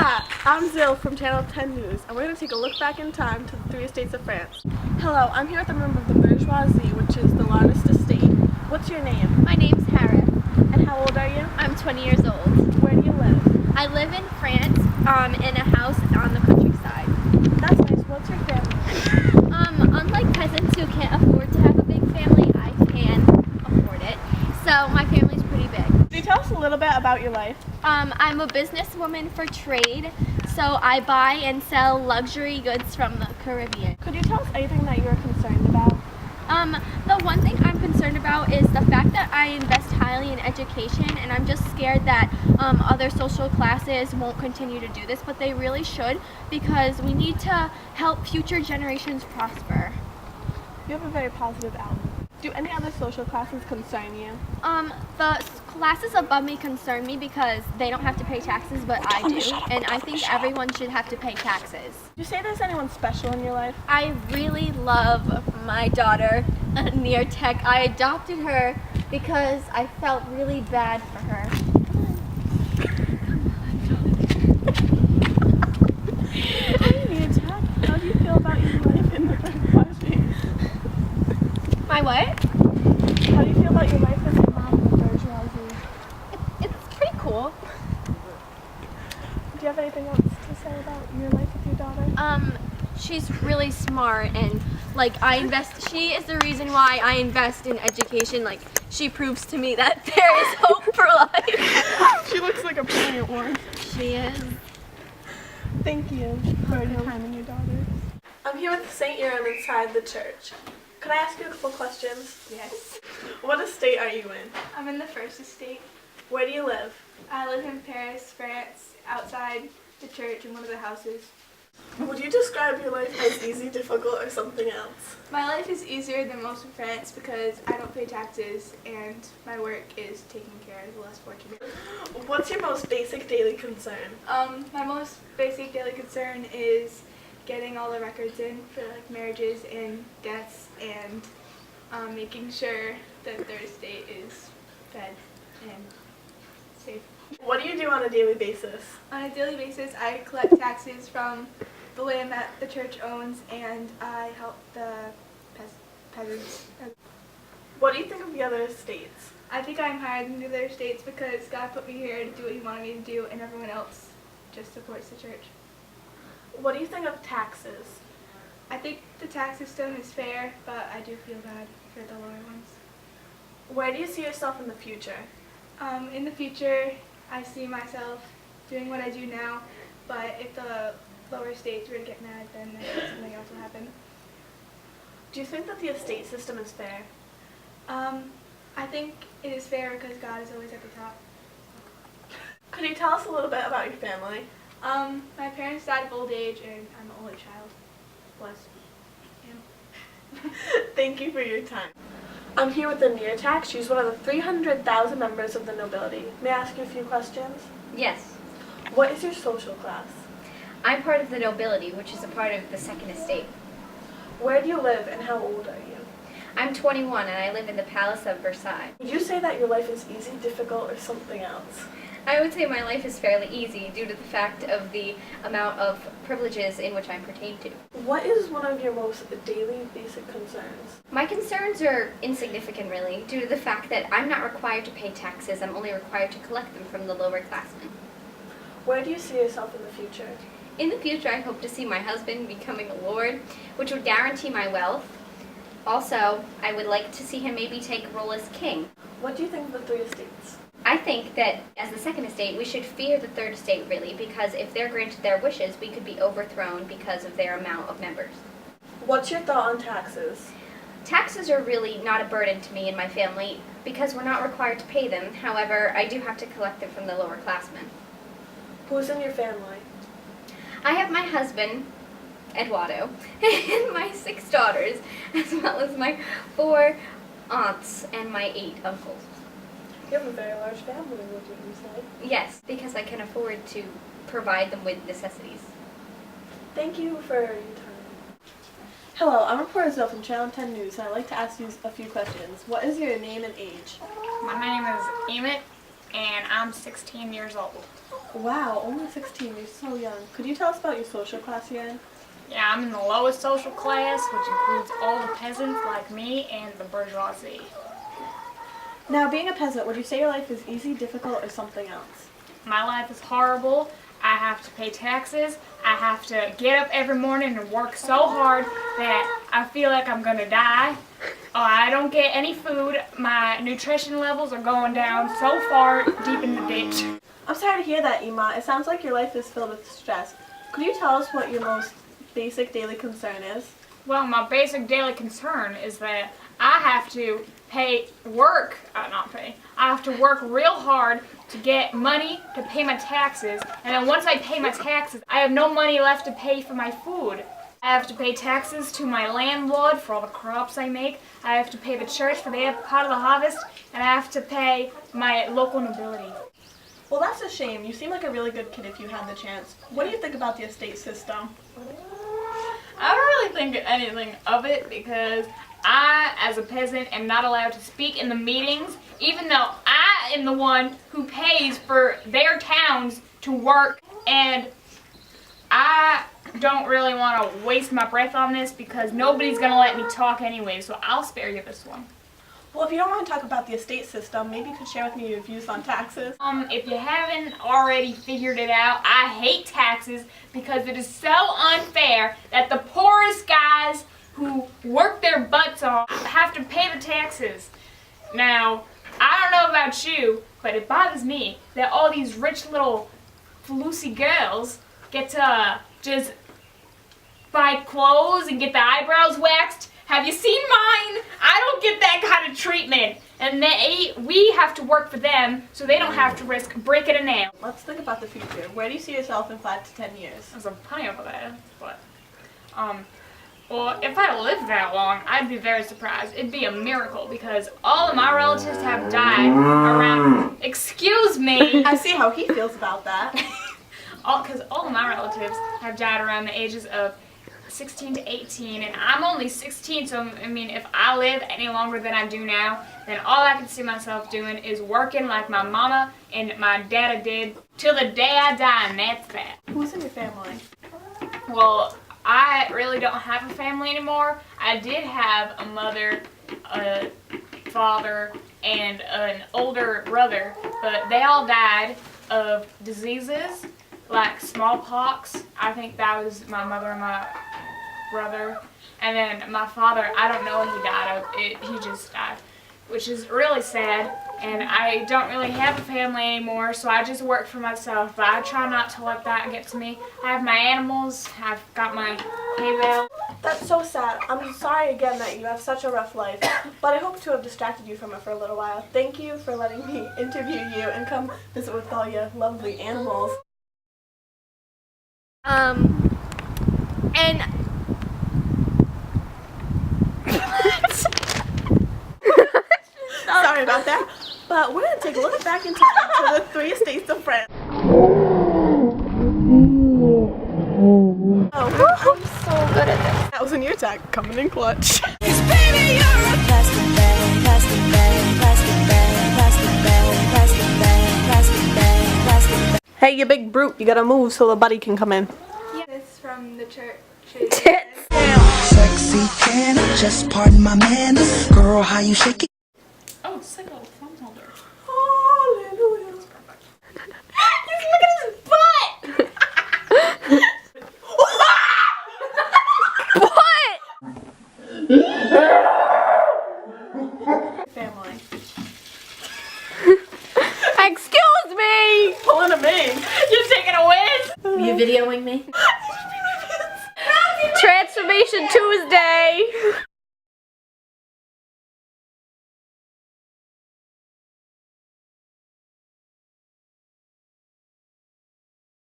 Hi, I'm Zill from Channel 10 News, and we're going to take a look back in time to the three estates of France. Hello, I'm here with a member of the bourgeoisie, which is the largest estate. What's your name? My name's Hera. And how old are you? I'm 20 years old. Where do you live? I live in France, in a house on the countryside. That's nice. What's your family? Unlike peasants who can't afford to have a big family, I can afford it. So my family's pretty big. Can you tell us a little bit about your life? I'm a businesswoman for trade, so I buy and sell luxury goods from the Caribbean. Could you tell us anything that you're concerned about? The one thing I'm concerned about is the fact that I invest highly in education, and I'm just scared that other social classes won't continue to do this, but they really should, because we need to help future generations prosper. You have a very positive outlook. Do any other social classes concern you? The classes above me concern me because they don't have to pay taxes, but I do, and I think everyone should have to pay taxes. Would you say there's anyone special in your life? I really love my daughter, near Tech. I adopted her because I felt really bad for her. Hi, Near Tech. How do you feel about your life in the bourgeoisie? My what? How do you feel about your life as a mom in the bourgeoisie? It's pretty cool. Do you have anything else to say about your life with your daughter? She's really smart, and she is the reason why I invest in education. Like, she proves to me that there is hope for life. She looks like a brilliant one. She is. Thank you for your time and your daughter. I'm here with St. Urim inside the church. Can I ask you a couple questions? Yes. What estate are you in? I'm in the first estate. Where do you live? I live in Paris, France, outside the church in one of the houses. Would you describe your life as easy, difficult, or something else? My life is easier than most in France because I don't pay taxes and my work is taking care of the less fortunate. What's your most basic daily concern? My most basic daily concern is getting all the records in for marriages and deaths, and making sure that their estate is fed and safe. What do you do on a daily basis? On a daily basis, I collect taxes from the land that the church owns, and I help the peasants. What do you think of the other estates? I think I'm higher than the other estates because God put me here to do what He wanted me to do, and everyone else just supports the church. What do you think of taxes? I think the tax system is fair, but I do feel bad for the lower ones. Where do you see yourself in the future? In the future, I see myself doing what I do now, but if the lower states were to get mad, then something else will happen. Do you think that the estate system is fair? I think it is fair because God is always at the top. Could you tell us a little bit about your family? My parents died of old age, and I'm an only child. Was. Am. Thank you for your time. I'm here with the Near Tax. She's one of the 300,000 members of the nobility. May I ask you a few questions? Yes. What is your social class? I'm part of the nobility, which is a part of the second estate. Where do you live and how old are you? I'm 21 and I live in the Palace of Versailles. Would you say that your life is easy, difficult, or something else? I would say my life is fairly easy due to the fact of the amount of privileges in which I'm pertained to. What is one of your most daily basic concerns? My concerns are insignificant, really, due to the fact that I'm not required to pay taxes. I'm only required to collect them from the lower classmen. Where do you see yourself in the future? In the future, I hope to see my husband becoming a lord, which would guarantee my wealth. Also, I would like to see him maybe take a role as king. What do you think of the three estates? I think that as the second estate, we should fear the third estate, really, because if they're granted their wishes, we could be overthrown because of their amount of members. What's your thought on taxes? Taxes are really not a burden to me and my family because we're not required to pay them. However, I do have to collect them from the lower classmen. Who's in your family? I have my husband, Eduardo, and my 6 daughters, as well as my 4 aunts and my 8 uncles. You have a very large family, would you say? Yes, because I can afford to provide them with necessities. Thank you for your time. Hello, I'm reporter Zill from Channel 10 News, and I'd like to ask you a few questions. What is your name and age? My name is Emmett, and I'm 16 years old. Wow, only 16. You're so young. Could you tell us about your social class you're in? Yeah, I'm in the lowest social class, which includes all the peasants like me and the bourgeoisie. Now, being a peasant, would you say your life is easy, difficult, or something else? My life is horrible. I have to pay taxes. I have to get up every morning and work so hard that I feel like I'm going to die. I don't get any food. My nutrition levels are going down so far deep in the ditch. I'm sorry to hear that, Ima. It sounds like your life is filled with stress. Could you tell us what your most basic daily concern is? Well, my basic daily concern is that I have to I have to work real hard to get money to pay my taxes, and then once I pay my taxes, I have no money left to pay for my food. I have to pay taxes to my landlord for all the crops I make. I have to pay the church for their part of the harvest, and I have to pay my local nobility. Well, that's a shame. You seem like a really good kid if you had the chance. What do you think about the estate system? I don't really think anything of it because I, as a peasant, am not allowed to speak in the meetings, even though I am the one who pays for their towns to work, and I don't really want to waste my breath on this because nobody's going to let me talk anyway, so I'll spare you this one. Well, if you don't want to talk about the estate system, maybe you could share with me your views on taxes. If you haven't already figured it out, I hate taxes because it is so unfair that the poorest guys who work their butts off have to pay the taxes. Now, I don't know about you, but it bothers me that all these rich little floosy girls get to just buy clothes and get the eyebrows waxed. Have you seen mine? I don't get that kind of treatment. And we have to work for them so they don't have to risk breaking a nail. Let's think about the future. Where do you see yourself in 5 to 10 years? There's plenty of that, but, well, if I lived that long, I'd be very surprised. It'd be a miracle because all of my relatives have died around, excuse me. I see how he feels about that. Because all of my relatives have died around the ages of 16 to 18, and I'm only 16, so I mean, if I live any longer than I do now, then all I can see myself doing is working like my mama and my dadda did till the day I die, and that's that. Who's in your family? Well, I really don't have a family anymore. I did have a mother, a father, and an older brother, but they all died of diseases like smallpox. I think that was my mother and my brother. And then my father, I don't know what he died of. He just died, which is really sad. And I don't really have a family anymore, so I just work for myself. But I try not to let that get to me. I have my animals. I've got my hay bale. That's so sad. I'm sorry again that you have such a rough life, but I hope to have distracted you from it for a little while. Thank you for letting me interview you and come visit with all your lovely animals. And Sorry about that, but we're going to take a look back in time to the 3 estates of France. Oh, I'm so good at this. that was a new attack coming in clutch. Hey, you big brute, you gotta move so the buddy can come in. This from the church. Sexy can just pardon my manners. Girl, how you shake it? Oh, it's like a phone holder. Hallelujah. Look at his butt! Family. Excuse me! Pulling him in. You're taking a whiz? You videoing me? Transformation Tuesday!